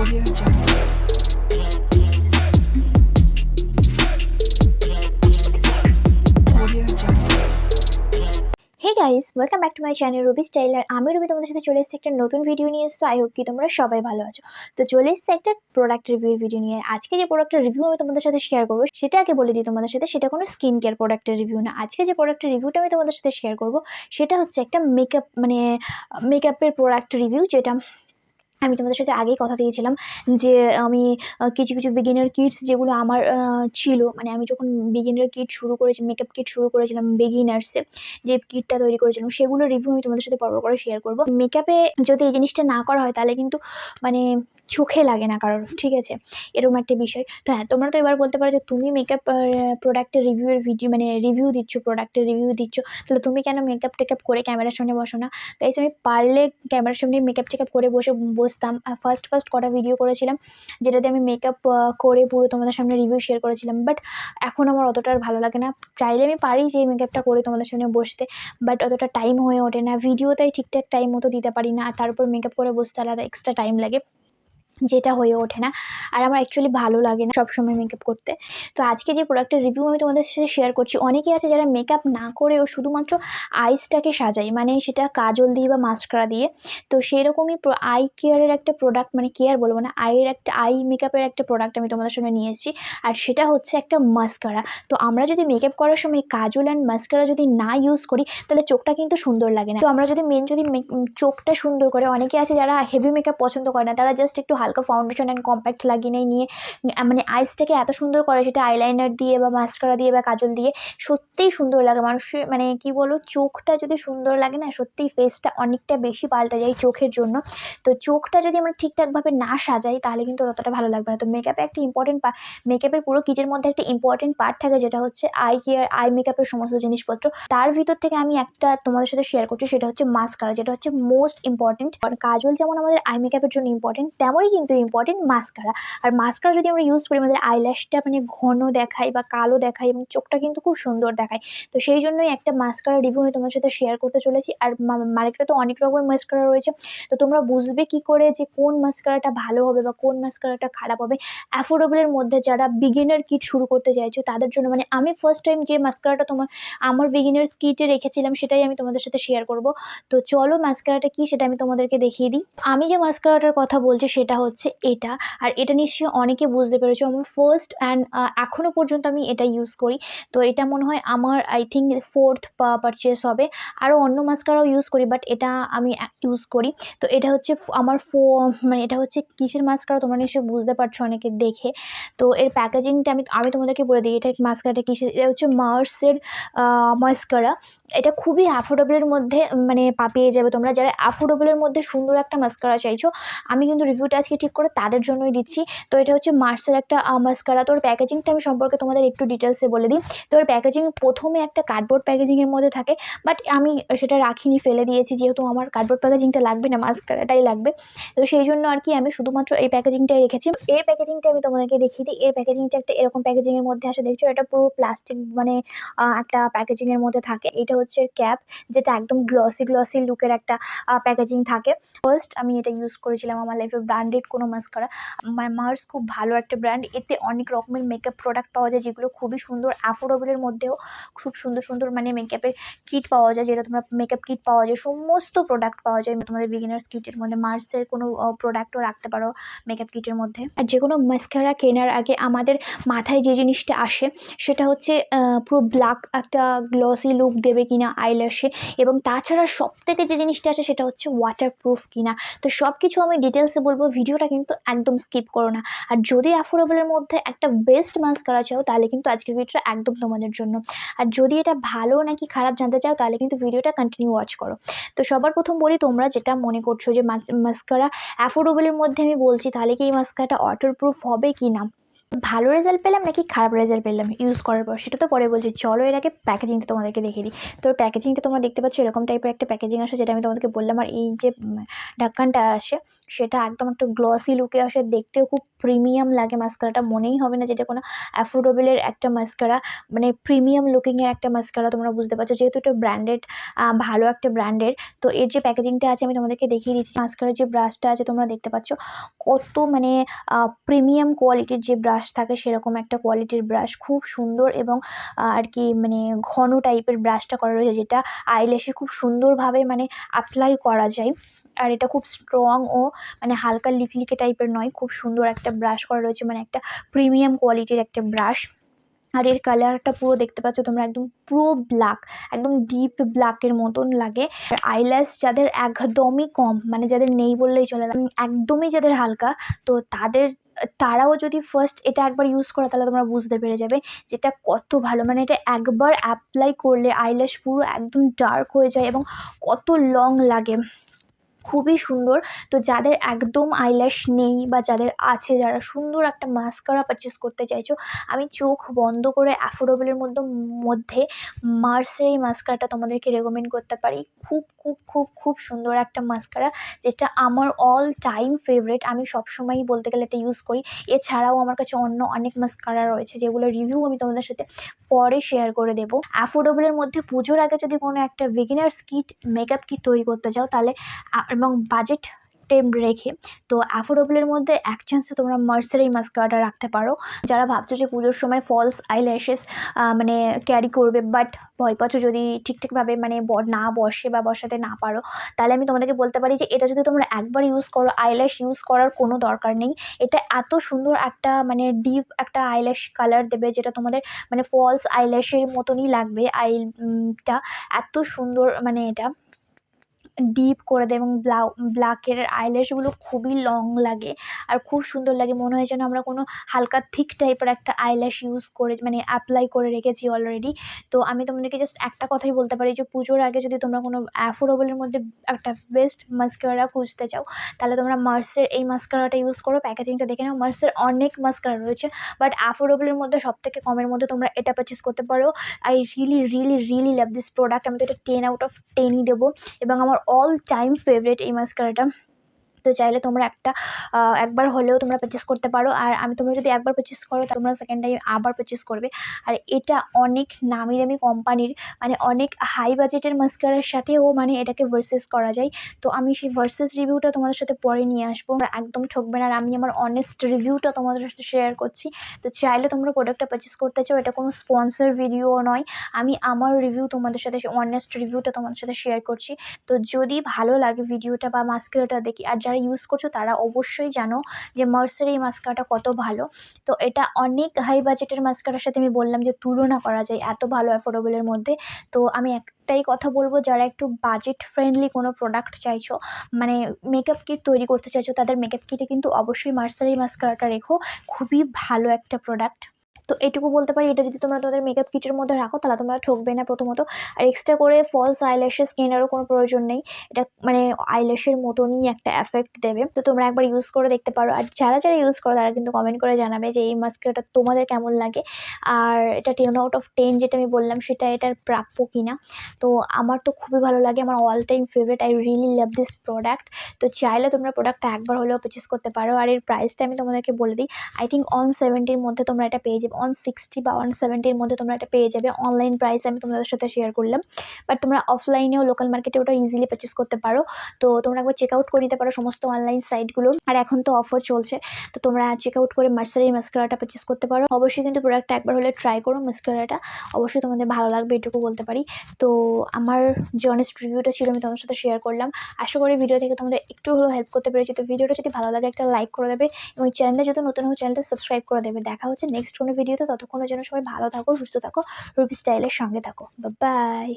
Audio Jungle. Audio Jungle. Hey guys, welcome back to my channel Ruby style. আর আমি Ruby তোমাদের সাথে চলে এসেছি একটা নতুন ভিডিও নিয়ে এসেছি। আই হোপ কি তোমরা সবাই ভালো আছো। তো চলে এসেছি একটা প্রোডাক্ট রিভিউর ভিডিও নিয়ে। আজকে যে প্রোডাক্টের রিভিউ আমি তোমাদের সাথে শেয়ার করবো সেটা আগে বলে দিই তোমাদের সাথে, সেটা কোনো স্কিন কেয়ার প্রোডাক্টের রিভিউ না। আজকে যে প্রোডাক্টের রিভিউটা আমি তোমাদের সাথে শেয়ার করবো সেটা হচ্ছে একটা মেকআপের প্রোডাক্ট রিভিউ, যেটা আমি তোমাদের সাথে আগেই কথা দিয়েছিলাম যে আমি কিছু কিছু বিগিনার কিটস যেগুলো আমার ছিল, মানে আমি যখন বিগিনার কিট শুরু করেছি, মেকআপ কিট শুরু করেছিলাম বিগিনার্সে, যে কিটটা তৈরি করেছিলাম সেগুলো রিভিউ আমি তোমাদের সাথে পর্ব করে শেয়ার করবো। মেকআপে যদি এই জিনিসটা না করা হয় তাহলে কিন্তু মানে চোখে লাগে না কারোর, ঠিক আছে, এরকম একটা বিষয়। তো হ্যাঁ, তোমরা তো এবার বলতে পারো যে তুমি মেকআপ প্রোডাক্টের রিভিউয়ের ভিডিও মানে রিভিউ দিচ্ছ, প্রোডাক্টের রিভিউ দিচ্ছ, তাহলে তুমি কেন মেকআপ টেকআপ করে ক্যামেরার সামনে বসো না? গাইস, আমি পারলে ক্যামেরার সামনে মেকআপ টেকআপ করে বসতাম। ফার্স্ট কটা ভিডিও করেছিলাম যেটাতে আমি মেকআপ করে পুরো তোমাদের সামনে রিভিউ শেয়ার করেছিলাম, বাট এখন আমার অতটা আর ভালো লাগে না। চাইলে আমি পারি যে মেকআপটা করে তোমাদের সামনে বসতে, বাট অতটা টাইম হয়ে ওঠে না, ভিডিওটাই ঠিকঠাক টাইম মতো দিতে পারি না, আর তার উপর মেকআপ করে বসতে আলাদা এক্সট্রা টাইম লাগে, যেটা হয়ে ওঠে না। আর আমার অ্যাকচুয়ালি ভালো লাগে না সবসময় মেকআপ করতে। তো আজকে যে প্রোডাক্টের রিভিউ আমি তোমাদের সাথে শেয়ার করছি, অনেকেই আছে যারা মেকআপ না করেও শুধুমাত্র আইসটাকে সাজায়, মানে সেটা কাজল দিয়ে বা মাস্কারা দিয়ে। তো সেরকমই আই কেয়ারের একটা প্রোডাক্ট, মানে কেয়ার বলবো না, আই মেকআপের একটা প্রোডাক্ট আমি তোমাদের সামনে নিয়ে এসেছি, আর সেটা হচ্ছে একটা মাস্কারা। তো আমরা যদি মেকআপ করার সময় কাজল অ্যান্ড মাস্কারা যদি না ইউজ করি তাহলে চোখটা কিন্তু সুন্দর লাগে না। তো আমরা যদি চোখটা সুন্দর করে, অনেকে আছে যারা হেভি মেকআপ পছন্দ করে না, তারা জাস্ট একটু হালকা ফাউন্ডেশন অ্যান্ড কম্প্যাক্ট লাগিয়ে নিয়ে মানে আইসটাকে এত সুন্দর করে, সেটা আইলাইনার দিয়ে বা মাস্কারা দিয়ে বা কাজল দিয়ে, সত্যিই সুন্দর লাগে মানুষের। মানে কি বলো, চোখটা যদি সুন্দর লাগে না, সত্যিই ফেসটা অনেকটা বেশি পাল্টে যায় চোখের জন্য। তো চোখটা যদি আমরা ঠিকঠাকভাবে না সাজাই তাহলে কিন্তু ততটা ভালো লাগবে না। তো মেকআপে একটা ইম্পর্টেন্ট মেকআপের পুরো কিটের মধ্যে একটা ইম্পর্টেন্ট পার্ট থাকে, যেটা হচ্ছে আই কেয়ার, আই মেকআপের সমস্ত জিনিসপত্র। তার ভিতর থেকে আমি একটা তোমাদের সাথে শেয়ার করছি, সেটা হচ্ছে মাস্কারা, যেটা হচ্ছে মোস্ট ইম্পর্টেন্ট। কাজল যেমন আমাদের আই মেকআপের জন্য ইম্পর্টেন্ট, তেমনই কিন্তু ইম্পর্টেন্ট মাস্কারা। আর মাস্কারা যদি আমরা ইউজ করি, আমাদের আইল্যাশটা মানে ঘন দেখায় বা কালো দেখায়, এবং চোখটা কিন্তু খুব সুন্দর দেখায়। তো সেই জন্যই একটা মাস্কারা রিভিউ আমি তোমার সাথে শেয়ার করতে চলেছি। আর মার্কেটে তো অনেক রকমের মাস্কারা রয়েছে, তো তোমরা বুঝবে কি করে যে কোন মাস্কারাটা ভালো হবে বা কোন মাস্কারাটা খারাপ হবে? অ্যাফোর্ডেবলের মধ্যে যারা বিগিনার কিট শুরু করতে চাইছো তাদের জন্য, মানে আমি ফার্স্ট টাইম যে মাস্কারাটা আমার বিগিনার্স কিটে রেখেছিলাম সেটাই আমি তোমাদের সাথে শেয়ার করব। তো চলো মাস্কারাটা কি সেটা আমি তোমাদেরকে দেখিয়ে দিই। আমি যে মাস্কারাটার কথা বলছি সেটা হচ্ছে এটা, আর এটা নিশ্চয়ই অনেকে বুঝতে পেরেছো। আমার ফার্স্ট অ্যান্ড এখনও পর্যন্ত আমি এটা ইউজ করি। তো এটা মনে হয় আমার আই থিঙ্ক ফোর্থ পারচেস হবে। আরও অন্য মাস্কারাও ইউজ করি, বাট এটা আমি ইউজ করি। তো এটা হচ্ছে আমার মানে এটা হচ্ছে কিসের মাস্কারা তোমরা নিশ্চয়ই বুঝতে পারছো অনেকে দেখে। তো এর প্যাকেজিংটা আমি তোমাদেরকে বলে দিই, এটা মাস্কারাটা কিসের। এটা হচ্ছে মার্সের মাস্কারা। এটা খুবই অ্যাফোর্ডেবলের মধ্যে মানে পেয়ে যাবে তোমরা, যারা অ্যাফোর্ডেবলের মধ্যে সুন্দর একটা মাস্কারা চাইছো। আমি কিন্তু রিভিউটা আজকে ঠিক করে তাদের জন্যই দিচ্ছি। তো এটা হচ্ছে মার্সের একটা মাস্কারা। তো ওর প্যাকেজিংটা আমি সম্পর্কে তোমাদের একটু ডিটেলসে বলে দিই। তো ওর প্যাকেজিং প্রথমে একটা কার্ডবোর্ড প্যাকেজিংয়ের মধ্যে থাকে, বাট আমি সেটা রাখিনি, ফেলে দিয়েছি, যেহেতু আমার কার্ডবোর্ড প্যাকেজিংটা লাগবে না, মাস্কারাটাই লাগবে। তো সেই জন্য আর কি আমি শুধুমাত্র এই প্যাকেজিংটাই রেখেছি। এর প্যাকেজিংটা আমি তোমাদেরকে দেখিয়ে দিই। এর প্যাকেজিংটা একটা এরকম প্যাকেজিংয়ের মধ্যে আসে, দেখছো এটা পুরো প্লাস্টিক মানে একটা প্যাকেজিংয়ের মধ্যে থাকে। এটা হচ্ছে ক্যাপ, যেটা একদম গ্লসি লুকের একটা প্যাকেজিং থাকে। ফার্স্ট আমি এটা ইউজ করেছিলাম আমার লাইফে, ব্র্যান্ডেড কোনো মাস্কারা। মার্স খুব ভালো একটা ব্র্যান্ড, এতে অনেক রকমের মেকআপ প্রোডাক্ট পাওয়া যায় যেগুলো খুবই সুন্দর, অ্যাফোর্ডেবলের মধ্যেও খুব সুন্দর মানে মেকআপের কিট পাওয়া যায়, যেটা তোমরা মেকআপ কিট পাওয়া যায়, সমস্ত প্রোডাক্ট পাওয়া যায় তোমাদের বিগিনার্স কিটের মধ্যে। মার্সের কোনো প্রোডাক্টও রাখতে পারো মেকআপ কিটের মধ্যে। আর যে কোনো মাস্কারা কেনার আগে আমাদের মাথায় যে জিনিসটা আসে সেটা হচ্ছে পুরো ব্ল্যাক একটা গ্লসি লুক দেবে কিনা আইল্যাশে, এবং তাছাড়া সবথেকে যে জিনিসটা আছে সেটা হচ্ছে ওয়াটারপ্রুফ কিনা। তো সব কিছু আমি ডিটেলসে বলবো, ভিডিওটা কিন্তু একদম স্কিপ করো না। আর যদি অ্যাফোর্ডেবলের মধ্যে একটা বেস্ট মাস্কারা চাও তাহলে কিন্তু আজকের ভিডিওটা একদম তোমাদের জন্য। আর যদি এটা ভালো নাকি খারাপ জানতে চাও তাহলে কিন্তু ভিডিওটা কন্টিনিউ ওয়াচ করো। তো সবার প্রথম বলি, তোমরা যেটা মনে করছো যে মাস্কারা অ্যাফোর্ডেবলের মধ্যে আমি বলছি, তাহলে কি এই মাস্কারাটা ওয়াটারপ্রুফ হবে কি না? ভালো রেজাল্ট পেলাম নাকি খারাপ রেজাল্ট পেলাম ইউজ করার পর সেটা তো পরে বলছি। চলো এর আগে প্যাকেজিংটা তোমাদেরকে দেখিয়ে দিই। তো প্যাকেজিংটা তোমরা দেখতে পাচ্ছ এরকম টাইপের একটা প্যাকেজিং আসে, যেটা আমি তোমাদেরকে বললাম। আর এই যে ঢাকনটা আসে সেটা একদম একটা গ্লসি লুকে আসে, দেখতেও খুব প্রিমিয়াম লাগে। মাস্কারাটা মনেই হবে না যেটা কোনো অ্যাফোর্ডেবলের একটা মাস্কারা, মানে প্রিমিয়াম লুকিংয়ের একটা মাস্কারা। তোমরা বুঝতে পারছো যেহেতু এটা ব্র্যান্ডেড, ভালো একটা ব্র্যান্ডের। তো এর যে প্যাকেজিংটা আছে আমি তোমাদেরকে দেখিয়ে দিচ্ছি। মাস্কারার যে ব্রাশটা আছে তোমরা দেখতে পাচ্ছ কত মানে প্রিমিয়াম কোয়ালিটির যে ব্রাশ থাকে সেরকম একটা কোয়ালিটির ব্রাশ, খুব সুন্দর এবং আর কি মানে ঘন টাইপের ব্রাশটা করা রয়েছে, যেটা আইল্যাশে খুব সুন্দরভাবে মানে অ্যাপ্লাই করা যায়। আর এটা খুব স্ট্রং ও মানে হালকা লিকলিকে টাইপের নয়, খুব সুন্দর একটা ব্রাশ করা রয়েছে, মানে একটা প্রিমিয়াম কোয়ালিটির একটা ব্রাশ। আর এর কালারটা পুরো দেখতে পাচ্ছ তোমরা, একদম পুরো ব্ল্যাক, একদম ডিপ ব্ল্যাকের মতন লাগে। আর আইল্যাশ যাদের একদমই কম, মানে যাদের নেই বললেই চলে, একদমই যাদের হালকা, তো তারাও যদি ফার্স্ট এটা একবার ইউজ করে তাহলে তোমরা বুঝতে পেরে যাবে যেটা কত ভালো। মানে এটা একবার অ্যাপ্লাই করলে আইল্যাশ পুরো একদম ডার্ক হয়ে যায় এবং কত লং লাগে, খুবই সুন্দর। তো যাদের একদম আইল্যাশ নেই বা যাদের আছে, যারা সুন্দর একটা মাস্কারা পারচেস করতে চাইছো, আমি চোখ বন্ধ করে অ্যাফোর্ডেবলের মধ্যে মার্সের এই মাস্কারাটা তোমাদেরকে রেকমেন্ড করতে পারি। খুব খুব খুব খুব সুন্দর একটা মাস্কারা, যেটা আমার অল টাইম ফেভারিট। আমি সবসময়ই বলতে গেলে এটা ইউজ করি। এছাড়াও আমার কাছে অন্য অনেক মাস্কারা রয়েছে যেগুলো রিভিউ আমি তোমাদের সাথে পরে শেয়ার করে দেবো। অ্যাফোর্ডেবলের মধ্যে পুজোর আগে যদি কোনো একটা বিগিনার্স কিট, মেকআপ কিট তৈরি করতে চাও তাহলে এবং বাজেট রেখে, তো অ্যাফোর্ডেবলের মধ্যে এক চান্সে তোমরা মার্সের এই মাস্কারাটা রাখতে পারো। যারা ভাবছো যে পুজোর সময় ফলস আইল্যাশেস মানে ক্যারি করবে, বাট ভয় পাচ্ছ যদি ঠিকঠাকভাবে মানে না বসে বা বসাতে না পারো, তাহলে আমি তোমাদেরকে বলতে পারি যে এটা যদি তোমরা একবার ইউজ করো, আইল্যাশ ইউজ করার কোনো দরকার নেই। এটা এত সুন্দর একটা মানে ডিপ একটা আইল্যাশ কালার দেবে, যেটা তোমাদের মানে ফলস আইল্যাশের মতনই লাগবে। টা এত সুন্দর, মানে এটা ডিপ করে দেয় এবং ব্ল্যাকের আইল্যাশগুলো খুবই লং লাগে আর খুব সুন্দর লাগে। মনে হয় যেন আমরা কোনো হালকা থিক টাইপের একটা আইল্যাশ ইউজ করে মানে অ্যাপ্লাই করে রেখেছি অলরেডি। তো আমি তোমাদেরকে জাস্ট একটা কথাই বলতে পারি যে পুজোর আগে যদি তোমরা কোনো অ্যাফোর্ডেবলের মধ্যে একটা বেস্ট মাস্কারা খুঁজতে চাও, তাহলে তোমরা মার্সের এই মাস্কারাটা ইউজ করো। প্যাকেজিংটা দেখে নাও, মার্সের অনেক মাস্কারা রয়েছে, বাট অ্যাফোর্ডেবলের মধ্যে সবথেকে কমের মধ্যে তোমরা এটা পারচেস করতে পারো। I really really really love this product. আমি তো এটা 10 আউট অফ 10ই দেবো এবং আমার অল টাইম ফেভারিট এই মাস্কারাটা। তো চাইলে তোমরা একবার হলেও তোমরা পারচেস করতে পারো। আর তোমরা যদি একবার পারচেস করো তোমরা সেকেন্ড টাইম আবার পারচেস করবে। আর এটা অনেক নামি দামি কোম্পানির, মানে অনেক হাই বাজেটের মাস্কারার সাথেও মানে এটাকে ভার্সেস করা যায়। তো আমি সেই ভার্সেস রিভিউটা তোমাদের সাথে পরে নিয়ে আসবো, একদম ঠকবে না। আর আমি আমার অনেস্ট রিভিউটা তোমাদের সাথে শেয়ার করছি। তো চাইলে তোমরা প্রোডাক্টটা পারচেস করতে চাও, এটা কোনো স্পন্সর ভিডিও নয়, আমি আমার রিভিউ তোমাদের সাথে, অনেস্ট রিভিউটা তোমাদের সাথে শেয়ার করছি। তো যদি ভালো লাগে ভিডিওটা বা মাস্কারাটা দেখি, আর যারা ইউজ করছো তারা অবশ্যই জানো যে মার্সের এই মাস্কারাটা কত ভালো। তো এটা অনেক হাই বাজেটের মাস্কারার সাথে আমি বললাম যে তুলনা করা যায় এত ভালো অ্যাফোর্ডেবলের মধ্যে। তো আমি একটাই কথা বলবো, যারা একটু বাজেট ফ্রেন্ডলি কোনো প্রোডাক্ট চাইছো, মানে মেকআপ কিট তৈরি করতে চাইছো, তাদের মেকআপ কিটে কিন্তু অবশ্যই মার্সের এই মাস্কারাটা রেখো, খুবই ভালো একটা প্রোডাক্ট। তো এটুকু বলতে পারি, এটা যদি তোমরা তোমাদের মেকআপ কিটের মধ্যে রাখো তাহলে তোমরা ঠকবে না প্রথমত। আর এক্সট্রা করে ফলস আইল্যাশেস কেনারও কোনো প্রয়োজন নেই, এটা মানে আইল্যাশের মতনই একটা এফেক্ট দেবে। তো তোমরা একবার ইউজ করে দেখতে পারো। আর যারা যারা ইউজ করো তারা কিন্তু কমেন্ট করে জানাবে যে এই মাস্কারাটা তোমাদের কেমন লাগে, আর এটা 10 আউট অফ 10 যেটা আমি বললাম সেটা এটার প্রাপ্য কিনা। তো আমার তো খুবই ভালো লাগে, আমার all time favourite. I really love this product. তো চাইলে তোমরা প্রোডাক্টটা একবার হলেও পারচেস করতে পারো। আর এর প্রাইসটা আমি তোমাদেরকে বলে দিই, আই থিঙ্ক 170-র মধ্যে তোমরা এটা পেয়ে যাবে, 160 বা 170-র মধ্যে তোমরা এটা পেয়ে যাবে। অনলাইন প্রাইস আমি তোমাদের সাথে শেয়ার করলাম, বাট তোমরা অফলাইনেও লোকাল মার্কেটে ওটা ইজিলি পারচেস করতে পারো। তো তোমরা একবার চেক আউট করে নিতে পারো সমস্ত অনলাইন সাইটগুলো। আর এখন তো অফার চলছে, তো তোমরা চেক আউট করে মার্সের এই মাস্কারাটা পারচেস করতে পারো। অবশ্যই কিন্তু প্রোডাক্টটা একবার হলে ট্রাই করো, মাস্কারাটা অবশ্যই তোমাদের ভালো লাগবে, এটুকু বলতে পারি। তো আমার যে অনেস্ট রিভিউটা ছিল আমি তোমাদের সাথে শেয়ার করলাম। আশা করি ভিডিও থেকে তোমাদের একটু হলেও হেল্প করতে পেরেছি। তো ভিডিওটা যদি ভালো লাগে একটা লাইক করে দেবে এবং চ্যানেলে যদি নতুন হয় চ্যানেলটা সাবস্ক্রাইব করে দেবে। দেখা হচ্ছে নেক্সট কোনো ভিডিওতে, ততক্ষণের জন্য সবাই ভালো থাকো, সুস্থ থাকো, রুবি স্টাইলের সঙ্গে থাকো। বাই।